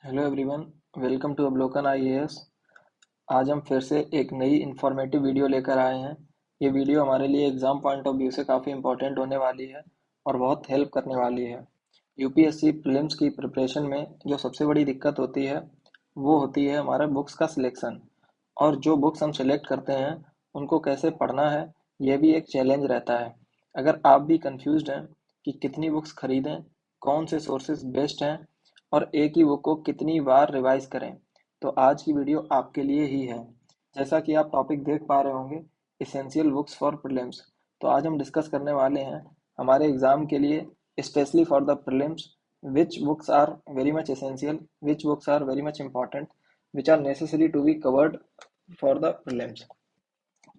Hello everyone, welcome to अवलोकन IAS. आज हम फिर से एक नई इन्फॉर्मेटिव वीडियो लेकर आए हैं। ये वीडियो हमारे लिए एग्ज़ाम पॉइंट ऑफ व्यू से काफ़ी इंपॉर्टेंट होने वाली है और बहुत हेल्प करने वाली है। यूपीएससी प्रीलिम्स की प्रिपरेशन में जो सबसे बड़ी दिक्कत होती है वो होती है हमारा बुक्स का सिलेक्शन। और जो बुक्स हम सेलेक्ट करते हैं उनको कैसे पढ़ना है, यह भी एक चैलेंज रहता है। अगर आप भी कंफ्यूज्ड हैं कि कितनी बुक्स खरीदें, कौन से सोर्सेज बेस्ट हैं और एक ही बुक को कितनी बार रिवाइज करें, तो आज की वीडियो आपके लिए ही है। जैसा कि आप टॉपिक देख पा रहे होंगे, इसेंशियल बुक्स फॉर प्रीलिम्स। तो आज हम डिस्कस करने वाले हैं हमारे एग्जाम के लिए, specially for the prelims, which books are very much essential, which books are very much important, which are necessary to be covered for the prelims।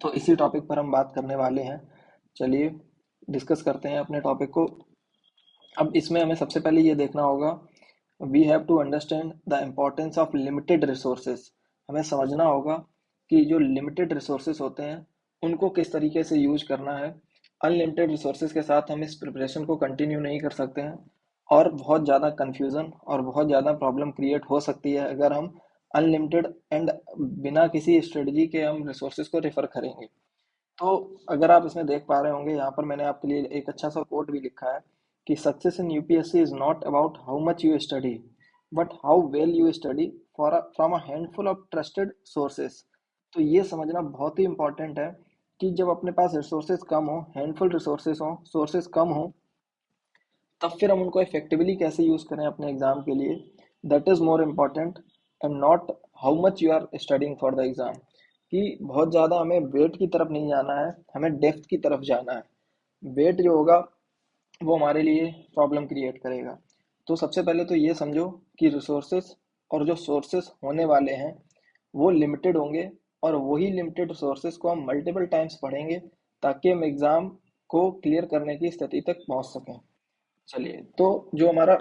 तो इसी टॉपिक पर हम बात करने वाले हैं। चलिए डिस्कस करते हैं अपने टॉपिक को। अब इसमें हमें सबसे पहले ये देखना होगा, we have to understand the importance of limited resources. हमें समझना होगा कि जो लिमिटेड रिसोर्सेज होते हैं उनको किस तरीके से यूज करना है। अनलिमिटेड रिसोर्सेज के साथ हम इस प्रिपरेशन को कंटिन्यू नहीं कर सकते हैं और बहुत ज़्यादा कन्फ्यूज़न और बहुत ज़्यादा प्रॉब्लम क्रिएट हो सकती है अगर हम अनलिमिटेड एंड बिना किसी स्ट्रेटजी के हम रिसोर्सेज को रेफर करेंगे। तो अगर आप इसमें देख पा रहे होंगे, यहाँ पर मैंने आपके लिए एक अच्छा सा कोट भी लिखा है कि success in UPSC is not about how much you study but how well you study for from a handful of trusted sources. तो ये समझना बहुत ही इंपॉर्टेंट है कि जब अपने पास रिसोर्सेज कम हो, हैंडफुल रिसोर्सेज हो, सोर्सेज कम हो, तब फिर हम उनको इफेक्टिवली कैसे यूज करें अपने एग्जाम के लिए, that is more important and not how much you are studying for the exam. कि बहुत ज़्यादा हमें वेट की तरफ नहीं जाना है, हमें डेप्थ की तरफ जाना है। वेट जो होगा वो हमारे लिए प्रॉब्लम क्रिएट करेगा। तो सबसे पहले तो ये समझो कि रिसोर्सेस और जो सोर्सेस होने वाले हैं वो लिमिटेड होंगे और वही लिमिटेड रिसोर्सेस को हम मल्टीपल टाइम्स पढ़ेंगे ताकि हम एग्ज़ाम को क्लियर करने की स्थिति तक पहुंच सकें। चलिए, तो जो हमारा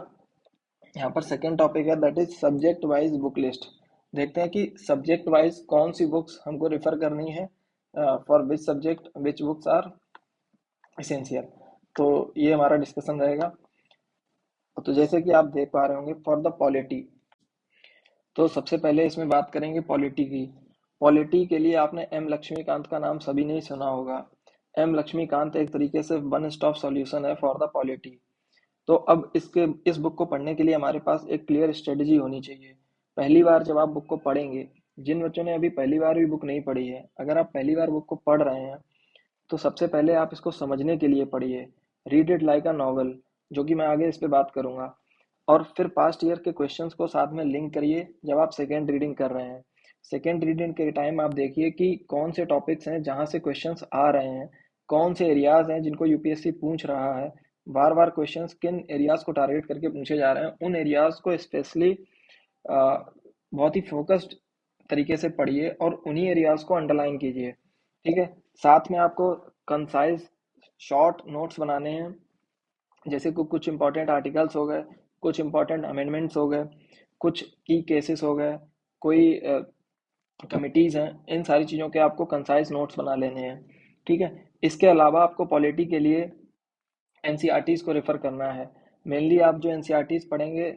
यहाँ पर सेकेंड टॉपिक है that is subject wise book list. देखते हैं कि सब्जेक्ट वाइज कौन सी बुक्स हमको रेफर करनी है, for which subject which books are essential. तो ये हमारा डिस्कशन रहेगा। तो जैसे कि आप देख पा रहे होंगे फॉर द पॉलिटी, तो सबसे पहले इसमें बात करेंगे पॉलिटी की। पॉलिटी के लिए आपने एम लक्ष्मीकांत का नाम सभी ने ही सुना होगा। एम लक्ष्मीकांत एक तरीके से वन स्टॉप सॉल्यूशन है फॉर द पॉलिटी। तो अब इस बुक को पढ़ने के लिए हमारे पास एक क्लियर स्ट्रेटजी होनी चाहिए। पहली बार जब आप बुक को पढ़ेंगे, जिन बच्चों ने अभी पहली बार भी बुक नहीं पढ़ी है, अगर आप पहली बार बुक को पढ़ रहे हैं तो सबसे पहले आप इसको समझने के लिए पढ़िए। Read it like a novel, जो कि मैं आगे इस पे बात करूंगा। और फिर पास्ट ईयर के क्वेश्चंस को साथ में लिंक करिए जब आप सेकेंड रीडिंग कर रहे हैं। सेकेंड रीडिंग के टाइम आप देखिए कि कौन से टॉपिक्स हैं जहां से क्वेश्चंस आ रहे हैं, कौन से एरियाज हैं जिनको यूपीएससी पूछ रहा है, बार बार क्वेश्चंस किन एरियाज को टारगेट करके पूछे जा रहे हैं, उन एरियाज को स्पेशली बहुत ही फोकस्ड तरीके से पढ़िए और उन्हीं एरियाज को अंडरलाइन कीजिए। ठीक है, साथ में आपको कंसाइज शॉर्ट नोट्स बनाने हैं, जैसे कुछ इंपॉर्टेंट आर्टिकल्स हो गए, कुछ इंपॉर्टेंट अमेंडमेंट्स हो गए, कुछ की केसेस हो गए, कोई कमिटीज़ हैं, इन सारी चीज़ों के आपको कंसाइज नोट्स बना लेने हैं। ठीक है, इसके अलावा आपको पॉलिटी के लिए एनसीईआरटीज़ को रेफर करना है। मेनली आप जो एनसीईआरटीज़ पढ़ेंगे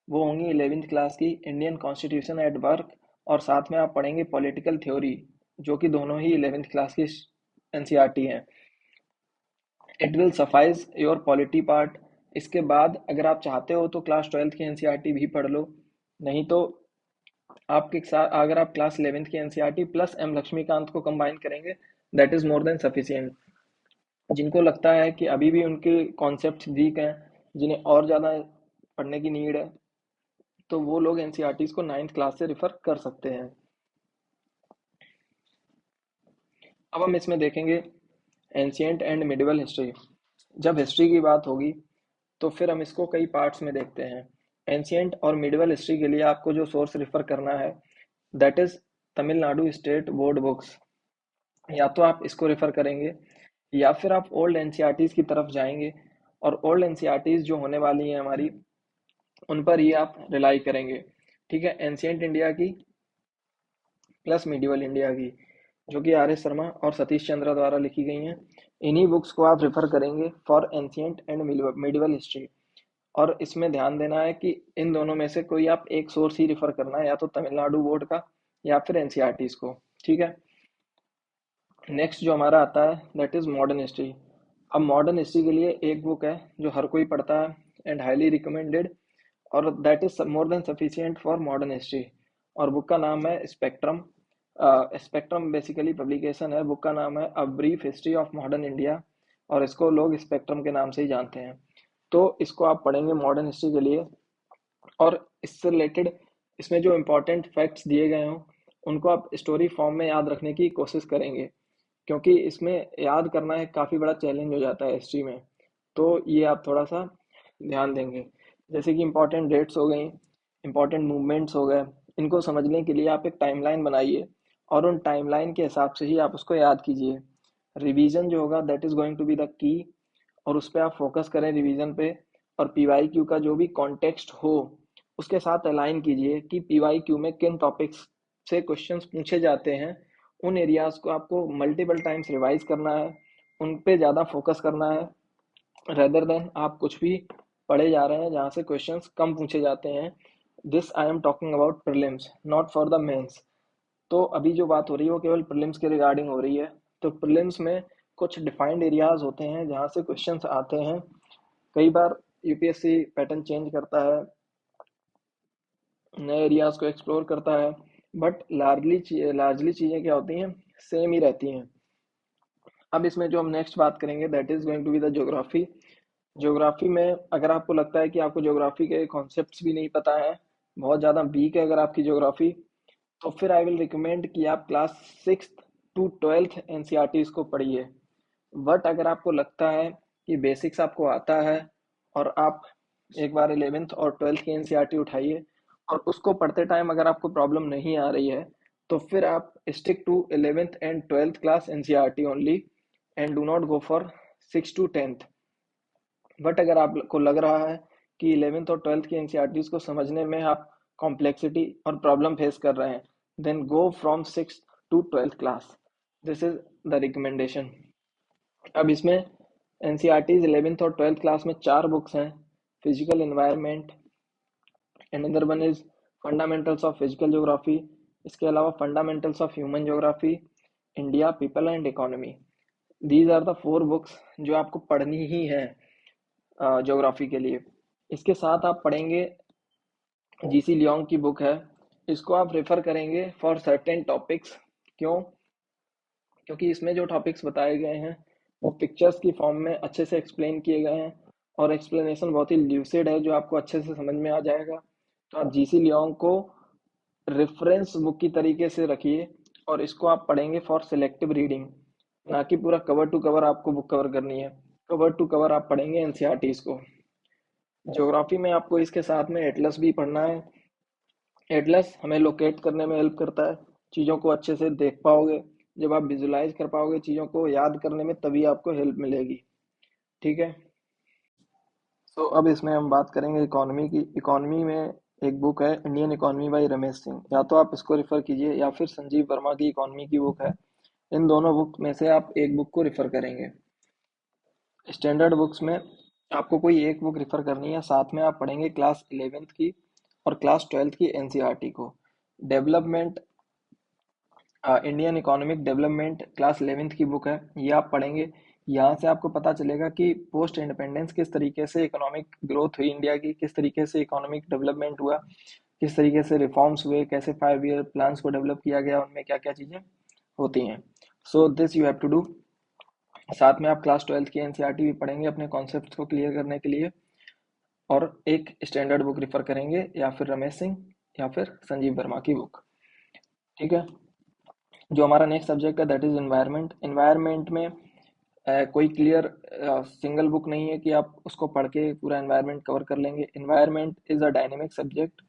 वो होंगी 11वीं क्लास की इंडियन कॉन्स्टिट्यूशन एट वर्क, और साथ में आप पढ़ेंगे पॉलिटिकल थ्योरी, जो कि दोनों ही 11वीं क्लास की एनसीईआरटी हैं। It will suffice your polity part. इसके बाद अगर आप चाहते हो तो क्लास 12th की एनसीईआरटी भी पढ़ लो, नहीं तो आपके साथ अगर आप क्लास 11th की एनसीईआरटी प्लस एम लक्ष्मीकांत को कंबाइन करेंगे, that is more than sufficient. जिनको लगता है कि अभी भी उनके कॉन्सेप्ट वीक हैं, जिन्हें और ज़्यादा पढ़ने की नीड है, तो वो लोग एनसीईआरटीज को 9th क्लास से रेफर कर सकते हैं। अब हम इसमें देखेंगे एंशियंट एंड मिडिवल हिस्ट्री। जब हिस्ट्री की बात होगी तो फिर हम इसको कई पार्ट्स में देखते हैं। एंशियंट और मिडिवल हिस्ट्री के लिए आपको जो सोर्स रेफर करना है that is Tamil Nadu state board books. या तो आप इसको रेफर करेंगे या फिर आप ओल्ड एनसीईआरटीज की तरफ जाएंगे, और ओल्ड एनसीईआरटीज जो होने वाली हैं हमारी, उन पर ही आप रिलाई करेंगे। ठीक है, एंशियंट इंडिया की प्लस मिडिवल इंडिया की, जो कि आर एस शर्मा और सतीश चंद्रा द्वारा लिखी गई हैं। इन्हीं बुक्स को आप रेफर करेंगे for ancient and medieval history. और इसमें ध्यान देना है कि इन दोनों में से कोई आप एक सोर्स ही रिफर करना है, या तो तमिलनाडु बोर्ड का या फिर एनसीईआरटी को। ठीक है। नेक्स्ट जो हमारा आता है दैट इज मॉडर्न हिस्ट्री। अब मॉडर्न हिस्ट्री के लिए एक बुक है जो हर कोई पढ़ता है एंड हाईली रिकमेंडेड, और that is more than sufficient for modern history. और बुक का नाम है स्पेक्ट्रम। स्पेक्ट्रम बेसिकली पब्लिकेशन है। बुक का नाम है a brief history of modern India, और इसको लोग स्पेक्ट्रम के नाम से ही जानते हैं। तो इसको आप पढ़ेंगे मॉडर्न हिस्ट्री के लिए, और इससे रिलेटेड इसमें जो इम्पोर्टेंट फैक्ट्स दिए गए हों उनको आप स्टोरी फॉर्म में याद रखने की कोशिश करेंगे, क्योंकि इसमें याद करना एक काफ़ी बड़ा चैलेंज हो जाता है हिस्ट्री में। तो ये आप थोड़ा सा ध्यान देंगे। जैसे कि इम्पोर्टेंट डेट्स हो गई, इम्पोर्टेंट मूवमेंट्स हो गए, इनको समझने के लिए आप एक टाइमलाइन बनाइए और उन टाइमलाइन के हिसाब से ही आप उसको याद कीजिए। रिवीजन जो होगा that is going to be the key, और उस पर आप फोकस करें रिवीजन पे। और पीवाई क्यू का जो भी कॉन्टेक्स्ट हो उसके साथ अलाइन कीजिए कि पीवाई क्यू में किन टॉपिक्स से क्वेश्चंस पूछे जाते हैं। उन एरियाज को आपको मल्टीपल टाइम्स रिवाइज करना है, उन पे ज़्यादा फोकस करना है, रेदर देन आप कुछ भी पढ़े जा रहे हैं जहाँ से क्वेश्चंस कम पूछे जाते हैं। This I am talking about prelims, not for the mains. तो अभी जो बात हो रही है वो केवल प्रीलिम्स के रिगार्डिंग हो रही है। तो प्रीलिम्स में कुछ डिफाइंड एरियाज होते हैं जहाँ से क्वेश्चंस आते हैं। कई बार यूपीएससी पैटर्न चेंज करता है, नए एरियाज को एक्सप्लोर करता है, बट लार्जली चीज़ें क्या होती हैं, सेम ही रहती हैं। अब इसमें जो हम नेक्स्ट बात करेंगे that is going to be the geography. Geography में अगर आपको लगता है कि आपको ज्योग्राफी के कॉन्सेप्ट्स भी नहीं पता है, बहुत ज़्यादा वीक है अगर आपकी ज्योग्राफी, तो फिर आई विल रिकमेंड कि आप class 6th to 12th NCERTs को पढ़िए। बट अगर आपको लगता है कि बेसिक्स आपको आता है और आप एक बार 11th और 12th की एनसीईआरटी उठाइए, और उसको पढ़ते टाइम अगर आपको प्रॉब्लम नहीं आ रही है तो फिर आप stick to 11th and 12th class NCERT only, and do not go for 6th to 10th। But अगर आपको लग रहा है कि 11th और 12th की एनसीईआरटीज को समझने में आप कॉम्प्लेक्सिटी और प्रॉब्लम फेस कर रहे हैं, then go from 6th to 12th class. This is the recommendation. अब इसमें एनसीईआरटीज 11th और 12th क्लास में 4 बुक्स हैं। Physical environment, another one is fundamentals of physical geography, इसके अलावा fundamentals of human geography, India, people and economy. These are the 4 books जो आपको पढ़नी ही है ज्योग्राफी के लिए। इसके साथ आप पढ़ेंगे जीसी लियोंग की बुक है, इसको आप रेफर करेंगे फॉर सर्टेन टॉपिक्स। क्यों? क्योंकि इसमें जो टॉपिक्स बताए गए हैं वो पिक्चर्स की फॉर्म में अच्छे से एक्सप्लेन किए गए हैं, और एक्सप्लेनेशन बहुत ही ल्यूसिड है जो आपको अच्छे से समझ में आ जाएगा। तो आप जीसी लियोंग को रेफरेंस बुक की तरीके से रखिए, और इसको आप पढ़ेंगे फॉर सिलेक्टिव रीडिंग, ना कि पूरा कवर टू कवर आपको बुक कवर करनी है। कवर टू कवर आप पढ़ेंगे एनसीईआरटीज को। ज्योग्राफी में आपको इसके साथ में एटलस भी पढ़ना है। एटलस हमें लोकेट करने में हेल्प करता है, चीज़ों को अच्छे से देख पाओगे, जब आप विजुलाइज कर पाओगे चीज़ों को याद करने में तभी आपको हेल्प मिलेगी। ठीक है। तो अब इसमें हम बात करेंगे इकोनॉमी की। इकोनॉमी में एक बुक है Indian economy bye Ramesh Singh, या तो आप इसको रिफर कीजिए या फिर संजीव वर्मा की इकोनॉमी की बुक है। इन दोनों बुक में से आप एक बुक को रिफर करेंगे। स्टैंडर्ड बुक्स में आपको कोई एक बुक रिफर करनी है, साथ में आप पढ़ेंगे क्लास 11th की और क्लास 12th की एनसीईआरटी को। Development, Indian economic development class 11th की बुक है, ये आप पढ़ेंगे। यहाँ से आपको पता चलेगा कि पोस्ट इंडिपेंडेंस किस तरीके से इकोनॉमिक ग्रोथ हुई इंडिया की, किस तरीके से इकोनॉमिक डेवलपमेंट हुआ, किस तरीके से रिफॉर्म्स हुए, कैसे 5 ईयर प्लान्स को डेवलप किया गया, उनमें क्या क्या चीज़ें होती हैं। So this you have to do. साथ में आप क्लास 12th की एनसीईआरटी भी पढ़ेंगे अपने कॉन्सेप्ट को क्लियर करने के लिए, और एक स्टैंडर्ड बुक रिफर करेंगे, या फिर रमेश सिंह या फिर संजीव वर्मा की बुक। ठीक है। जो हमारा नेक्स्ट सब्जेक्ट है दैट इज एनवायरनमेंट। एनवायरनमेंट में कोई क्लियर सिंगल बुक नहीं है कि आप उसको पढ़ के पूरा एनवायरनमेंट कवर कर लेंगे। Environment is a dynamic subject.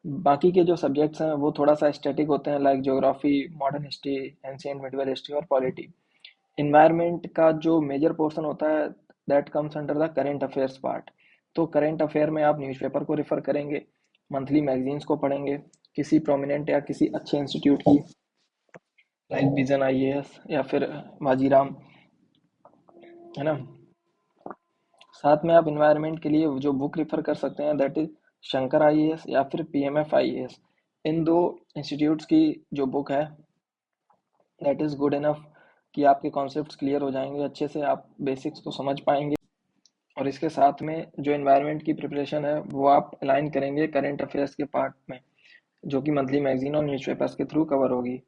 बाकी के जो सब्जेक्ट्स हैं वो थोड़ा सा स्टैटिक होते हैं, like geography, modern history, ancient medieval history और पॉलिटी। इन्वायरमेंट का जो मेजर पोर्शन होता है that comes under the current affairs part. तो करेंट अफेयर में आप न्यूज़पेपर को रेफर करेंगे, मंथली मैगजीन्स को पढ़ेंगे, किसी प्रोमिनेंट या किसी अच्छे इंस्टीट्यूट की, लाइक विजन आईएएस या फिर वाजीराम, है ना। साथ में आप इन्वायरमेंट के लिए जो बुक रेफर कर सकते हैं दैट इज शंकर आईएएस या फिर पीएमएफ आईएएस। इन दो इंस्टीट्यूट्स की जो बुक है दैट इज गुड इनफ कि आपके कॉन्सेप्ट्स क्लियर हो जाएंगे, अच्छे से आप बेसिक्स को समझ पाएंगे। और इसके साथ में जो इन्वायरमेंट की प्रिपरेशन है वो आप अलाइन करेंगे करंट अफेयर्स के पार्ट में, जो कि मंथली मैगजीन और न्यूज़पेपर्स के थ्रू कवर होगी।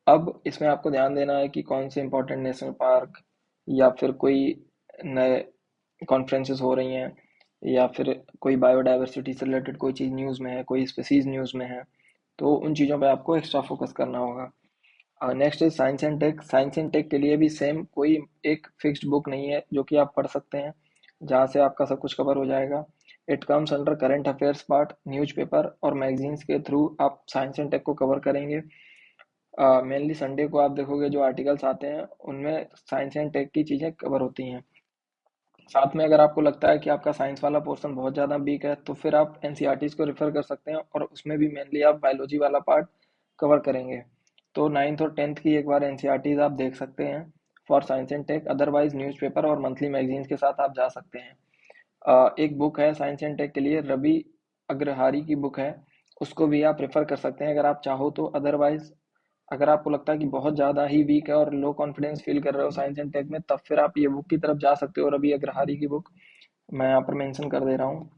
अब इसमें आपको ध्यान देना है कि कौन से इंपॉर्टेंट नेशनल पार्क या फिर कोई नए कॉन्फ्रेंसेस हो रही हैं या फिर कोई बायोडाइवर्सिटी से रिलेटेड कोई चीज़ न्यूज़ में है, कोई स्पीसीज न्यूज़ में है, तो उन चीज़ों पे आपको एक्स्ट्रा फोकस करना होगा। Next is science and tech. Science and tech के लिए भी सेम कोई एक फिक्स्ड बुक नहीं है जो कि आप पढ़ सकते हैं जहाँ से आपका सब कुछ कवर हो जाएगा। It comes under current affairs part, newspaper और मैगजीन्स के थ्रू आप साइंस एंड टेक को कवर करेंगे। मेनली संडे को आप देखोगे जो आर्टिकल्स आते हैं उनमें साइंस एंड टेक की चीज़ें कवर होती हैं। साथ में अगर आपको लगता है कि आपका साइंस वाला पोर्शन बहुत ज़्यादा वीक है तो फिर आप एनसीईआरटीज को रेफर कर सकते हैं और उसमें भी मेनली आप बायोलॉजी वाला पार्ट कवर करेंगे। तो 9th और 10th की एक बार एनसीईआरटीज आप देख सकते हैं for science and tech. Otherwise newspaper और मंथली मैगजीन्स के साथ आप जा सकते हैं। एक बुक है साइंस एंड टेक के लिए, रवि अग्रहारी की बुक है, उसको भी आप रेफर कर सकते हैं अगर आप चाहो तो। अदरवाइज अगर आपको लगता है कि बहुत ज़्यादा ही वीक है और लो कॉन्फिडेंस फील कर रहे हो साइंस एंड टेक में, तब फिर आप ये बुक की तरफ जा सकते हो, रवि अग्रहारी की बुक मैं यहाँ पर मेंशन कर दे रहा हूँ।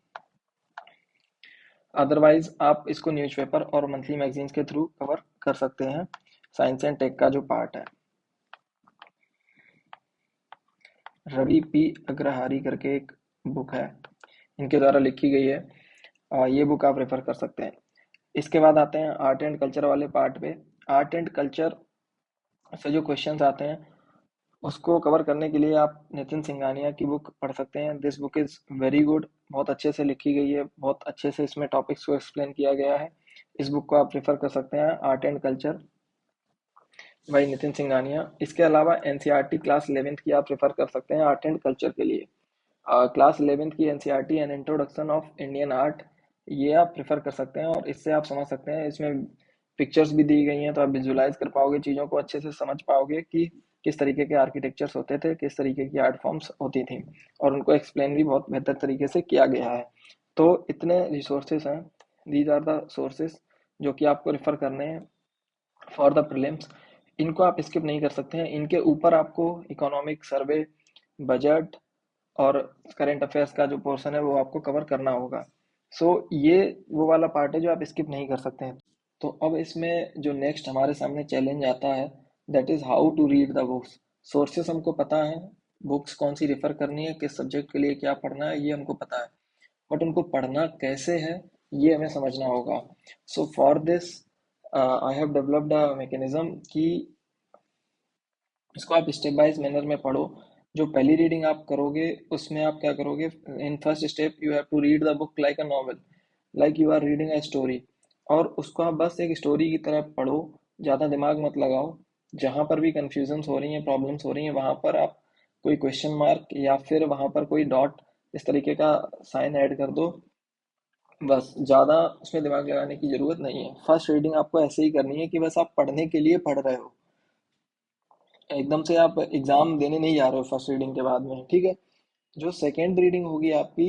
अदरवाइज आप इसको न्यूज़पेपर और मंथली मैगजीन्स के थ्रू कवर कर सकते हैं, साइंस एंड टेक का जो पार्ट है। रवि पी अग्रहारी करके एक बुक है, इनके द्वारा लिखी गई है। ये बुक आप रेफर कर सकते हैं। इसके बाद आते हैं आर्ट एंड कल्चर वाले पार्ट पे। आर्ट एंड कल्चर से जो क्वेश्चंस आते हैं उसको कवर करने के लिए आप नितिन सिंघानिया की बुक पढ़ सकते हैं। This book is very good, बहुत अच्छे से लिखी गई है, बहुत अच्छे से इसमें टॉपिक्स को एक्सप्लेन किया गया है। इस बुक को आप रेफर कर सकते हैं, art and culture by Nitin Singhania. इसके अलावा एनसीईआरटी क्लास 11th की आप रेफर कर सकते हैं आर्ट एंड कल्चर के लिए। क्लास 11th की NCERT an introduction of Indian art, ये आप प्रेफर कर सकते हैं और इससे आप समझ सकते हैं, इसमें पिक्चर्स भी दी गई हैं तो आप विजुलाइज कर पाओगे, चीज़ों को अच्छे से समझ पाओगे कि किस तरीके के आर्किटेक्चर्स होते थे, किस तरीके की आर्ट फॉर्म्स होती थी, और उनको एक्सप्लेन भी बहुत बेहतर तरीके से किया गया है। तो इतने रिसोर्सेज हैं, दीज आर द सोर्सेज जो कि आपको रेफर करने हैं फॉर द प्रीलिम्स। इनको आप स्किप नहीं कर सकते हैं, इनके ऊपर आपको इकोनॉमिक सर्वे, बजट और करंट अफेयर्स का जो पोर्शन है वो आपको कवर करना होगा। सो ये वो वाला पार्ट है जो आप स्किप नहीं कर सकते हैं। तो अब इसमें जो नेक्स्ट हमारे सामने चैलेंज आता है that is how to read the books. Sources हमको पता है, बुक्स कौन सी रेफर करनी है, किस सब्जेक्ट के लिए क्या पढ़ना है, ये हमको पता है, बट उनको पढ़ना कैसे है ये हमें समझना होगा। So for this I have developed a mechanism कि इसको आप स्टेप बाइज मैनर में पढ़ो। जो पहली रीडिंग आप करोगे उसमें आप क्या करोगे, in first step you have to read the book like a novel, like you are reading a story. और उसको आप बस एक स्टोरी की तरह पढ़ो, ज़्यादा दिमाग मत लगाओ। जहाँ पर भी कन्फ्यूजन्स हो रही हैं, प्रॉब्लम्स हो रही हैं, वहाँ पर आप कोई क्वेश्चन मार्क या फिर वहाँ पर कोई डॉट इस तरीके का साइन ऐड कर दो। बस ज़्यादा उसमें दिमाग लगाने की ज़रूरत नहीं है। फर्स्ट रीडिंग आपको ऐसे ही करनी है कि बस आप पढ़ने के लिए पढ़ रहे हो, एकदम से आप एग्जाम देने नहीं जा रहे हो फर्स्ट रीडिंग के बाद में, ठीक है। जो सेकेंड रीडिंग होगी आपकी,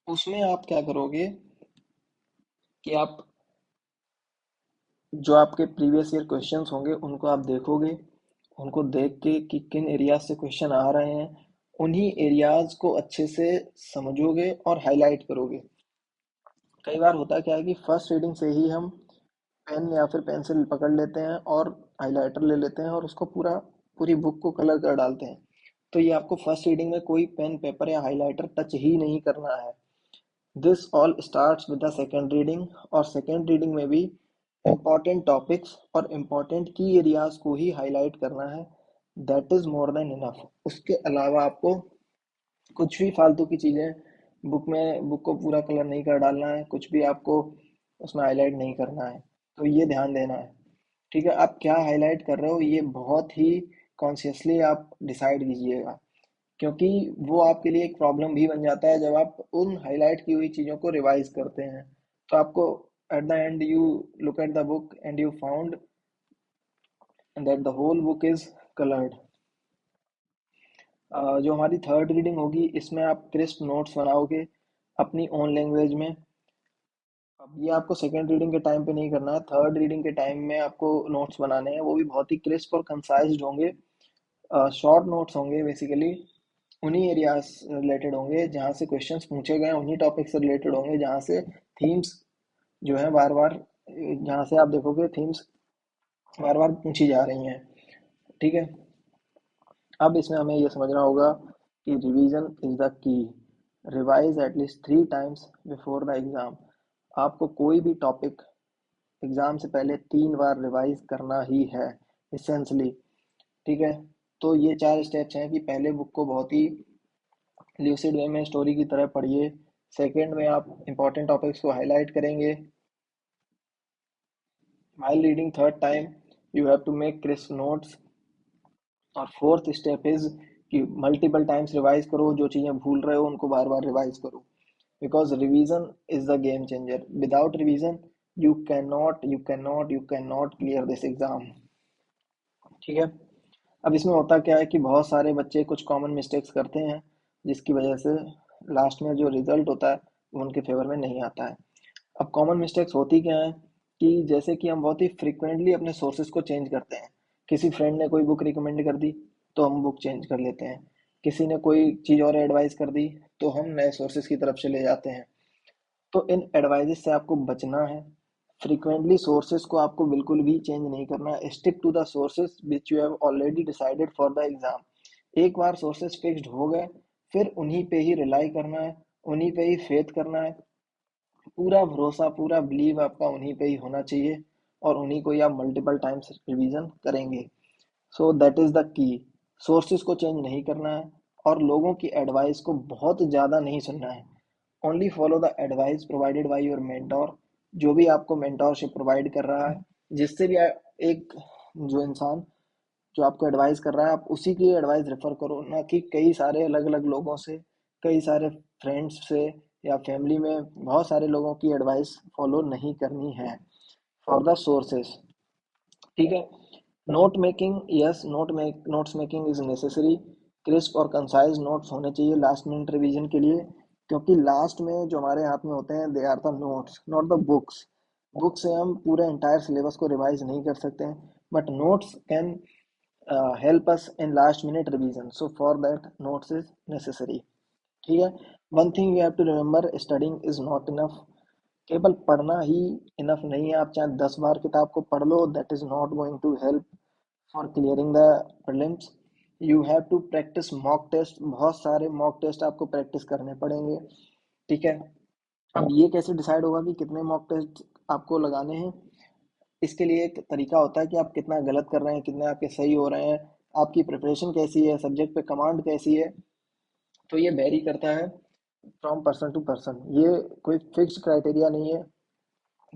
उसमें आप क्या करोगे कि आप जो आपके प्रीवियस ईयर क्वेश्चंस होंगे उनको आप देखोगे, उनको देख के कि किन एरियाज से क्वेश्चन आ रहे हैं, उन्हीं एरियाज को अच्छे से समझोगे और हाईलाइट करोगे। कई बार होता क्या है कि फर्स्ट रीडिंग से ही हम पेन या फिर पेंसिल पकड़ लेते हैं और हाइलाइटर ले लेते हैं और उसको पूरी बुक को कलर कर डालते हैं। तो ये आपको फर्स्ट रीडिंग में कोई पेन पेपर या हाइलाइटर टच ही नहीं करना है। This all starts with the second reading, और सेकेंड रीडिंग में भी इम्पॉर्टेंट टॉपिक्स और इम्पॉर्टेंट की एरियाज को ही हाईलाइट करना है। That is more than enough. उसके अलावा आपको कुछ भी फालतू की चीज़ें बुक को पूरा कलर नहीं कर डालना है, कुछ भी आपको उसमें हाईलाइट नहीं करना है। तो ये ध्यान देना है, ठीक है। आप क्या हाईलाइट कर रहे हो ये बहुत ही कॉन्शियसली आप डिसाइड कीजिएगा, क्योंकि वो आपके लिए एक प्रॉब्लम भी बन जाता है जब आप उन हाईलाइट की हुई चीज़ों को रिवाइज करते हैं। तो आपको at the end you look at the book and you found that the whole book is coloured. जो हमारी थर्ड रीडिंग होगी इसमें आप क्रिस्प नोट्स बनाओगे अपनी ओन लैंग्वेज में। अब ये आपको सेकेंड रीडिंग के टाइम पे नहीं करना है, थर्ड रीडिंग के टाइम में आपको नोट्स बनाने हैं, वो भी बहुत ही क्रिस्प और कंसाइज्ड होंगे, शॉर्ट नोट्स होंगे बेसिकली। उन्हीं एरियाज से रिलेटेड होंगे जहाँ से क्वेश्चंस पूछे गए, उन्हीं टॉपिक से रिलेटेड होंगे जहाँ से थीम्स जो है बार बार, जहाँ से आप देखोगे थीम्स बार बार पूछी जा रही हैं। ठीक है, अब इसमें हमें ये समझना होगा कि revision is the key. Revise at least 3 times before the exam. आपको कोई भी टॉपिक एग्जाम से पहले 3 बार रिवाइज करना ही है इसेंशली। ठीक है, तो ये 4 स्टेप्स हैं कि पहले बुक को बहुत ही ल्यूसिड वे में स्टोरी की तरह पढ़िए। सेकंड में आप इंपॉर्टेंट टॉपिक्स को हाईलाइट करेंगे। while reading third time you have to make crisp notes। और फोर्थ स्टेप इज कि मल्टीपल टाइम्स रिवाइज करो, जो चीज़ें भूल रहे हो उनको बार बार रिवाइज करो, because revision is the game changer. Without revision you can not clear this exam. ठीक है, अब इसमें होता क्या है कि बहुत सारे बच्चे कुछ कॉमन मिस्टेक्स करते हैं जिसकी वजह से लास्ट में जो रिजल्ट होता है वो उनके फेवर में नहीं आता है। अब कॉमन मिस्टेक्स होती क्या है कि जैसे कि हम बहुत ही फ्रिक्वेंटली अपने सोर्सेज को चेंज करते हैं। किसी फ्रेंड ने कोई बुक रिकमेंड कर दी तो हम बुक चेंज कर लेते हैं, किसी ने कोई चीज़ और एडवाइस कर दी तो हम नए सोर्सेज की तरफ चले जाते हैं। तो इन एडवाइजेस से आपको बचना है। फ्रीक्वेंटली सोर्सेज को आपको बिल्कुल भी चेंज नहीं करना है। Stick to the sources which you have already decided for the exam. एक बार सोर्सेज फिक्स्ड हो गए फिर उन्हीं पे ही रिलाई करना है, उन्हीं पे ही फेथ करना है। पूरा भरोसा, पूरा बिलीव आपका उन्हीं पे ही होना चाहिए और उन्हीं को ही आप मल्टीपल टाइम्स रिवीजन करेंगे। So that is the key. Sources को चेंज नहीं करना है और लोगों की एडवाइस को बहुत ज़्यादा नहीं सुनना है। Only follow the advice provided by your mentor. जो भी आपको मेंटोरशिप प्रोवाइड कर रहा है, जिससे भी एक जो इंसान जो आपको एडवाइस कर रहा है आप उसी की एडवाइस रेफर करो, ना कि कई सारे अलग अलग लोगों से, कई सारे फ्रेंड्स से या फैमिली में बहुत सारे लोगों की एडवाइस फॉलो नहीं करनी है। For the sources. ठीक है, note making, yes notes making is necessary. Crisp और कंसाइज नोट्स होने चाहिए लास्ट मिनट रिवीजन के लिए, क्योंकि लास्ट में जो हमारे हाथ में होते हैं they are the notes not the books. Book से हम पूरे एंटायर सिलेबस को रिवाइज नहीं कर सकते हैं, but notes can help us in last minute revision, so for that notes is necessary। ठीक है, one thing you have to remember, studying is not enough. केवल पढ़ना ही इनफ नहीं है। आप चाहे 10 बार किताब को पढ़ लो, that is not going to help for clearing the prelims. You have to practise mock test, बहुत सारे मॉक टेस्ट आपको प्रैक्टिस करने पड़ेंगे। ठीक है, अब ये कैसे डिसाइड होगा कि कितने मॉक टेस्ट आपको लगाने हैं? इसके लिए एक तरीका होता है कि आप कितना गलत कर रहे हैं, कितने आपके सही हो रहे हैं, आपकी प्रिपरेशन कैसी है, सब्जेक्ट पे कमांड कैसी है। तो ये वेरी करता है फ्रॉम पर्सन टू पर्सन। ये कोई फिक्स्ड क्राइटेरिया नहीं है,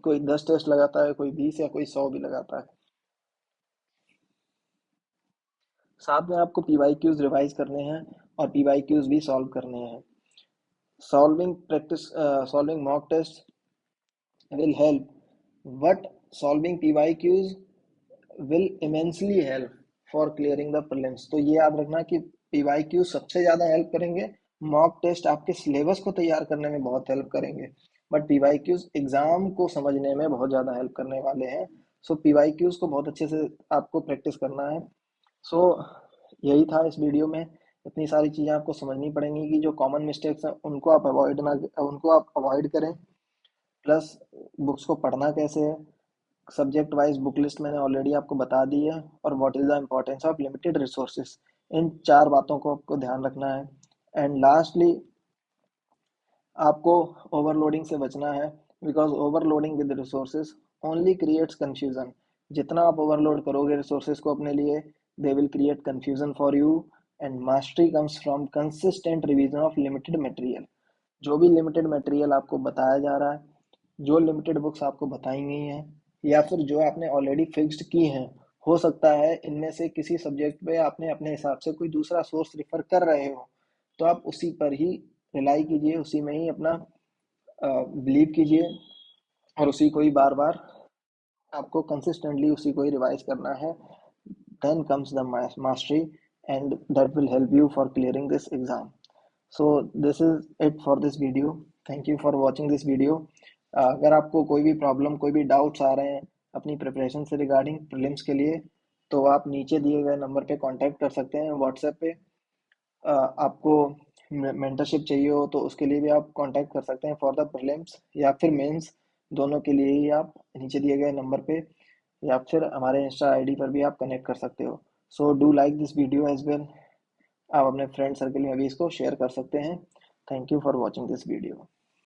कोई 10 टेस्ट लगाता है, कोई 20 या कोई 100 भी लगाता है। साथ में आपको पीवाई क्यूज रिवाइज करने हैं और पीवाई क्यूज भी सॉल्व करने हैं। Solving mock test will help, but solving PYQs will immensely help for clearing the prelims। तो ये याद रखना कि PYQ सबसे ज़्यादा हेल्प करेंगे। मॉक टेस्ट आपके सिलेबस को तैयार करने में बहुत हेल्प करेंगे, बट PYQs एग्जाम को समझने में बहुत ज़्यादा हेल्प करने वाले हैं। सो PYQs को बहुत अच्छे से आपको प्रैक्टिस करना है। सो यही था इस वीडियो में। इतनी सारी चीज़ें आपको समझनी पड़ेंगी कि जो कॉमन मिस्टेक्स हैं उनको आप अवॉइड करें। प्लस बुक्स को पढ़ना कैसे है, सब्जेक्ट वाइज बुक लिस्ट मैंने ऑलरेडी आपको बता दी है, और what is the importance of limited resources. इन 4 बातों को आपको ध्यान रखना है। एंड लास्टली आपको ओवरलोडिंग से बचना है, because overloading with resources only creates confusion. जितना आप ओवरलोड करोगे रिसोर्सेज को अपने लिए, they will create confusion for you. And mastery comes from consistent revision of limited material. जो भी लिमिटेड मटेरियल आपको बताया जा रहा है, जो लिमिटेड बुक्स आपको बताई गई हैं, या फिर जो आपने ऑलरेडी फिक्स्ड की हैं, हो सकता है इनमें से किसी सब्जेक्ट पे आपने अपने हिसाब से कोई दूसरा सोर्स रिफर कर रहे हो, तो आप उसी पर ही रिलाई कीजिए, उसी में ही अपना बिलीव कीजिए और उसी को ही बार बार आपको कंसिस्टेंटली उसी को ही रिवाइज करना है। Then comes the mastery and that will help you for clearing this exam. So this is it for this video. Thank you for watching this video. अगर आपको कोई भी प्रॉब्लम, कोई भी डाउट्स आ रहे हैं अपनी प्रिपरेशन से रिगार्डिंग प्रीलिम्स के लिए, तो आप नीचे दिए गए नंबर पे कांटेक्ट कर सकते हैं व्हाट्सएप पे। आपको मेंटरशिप चाहिए हो तो उसके लिए भी आप कांटेक्ट कर सकते हैं फॉर द प्रीलिम्स या फिर मेंस, दोनों के लिए ही आप नीचे दिए गए नंबर पे या फिर हमारे इंस्टा आईडी पर भी आप कनेक्ट कर सकते हो। So do like this video as well. आप अपने फ्रेंड सर्कल में भी इसको शेयर कर सकते हैं। Thank you for watching this video.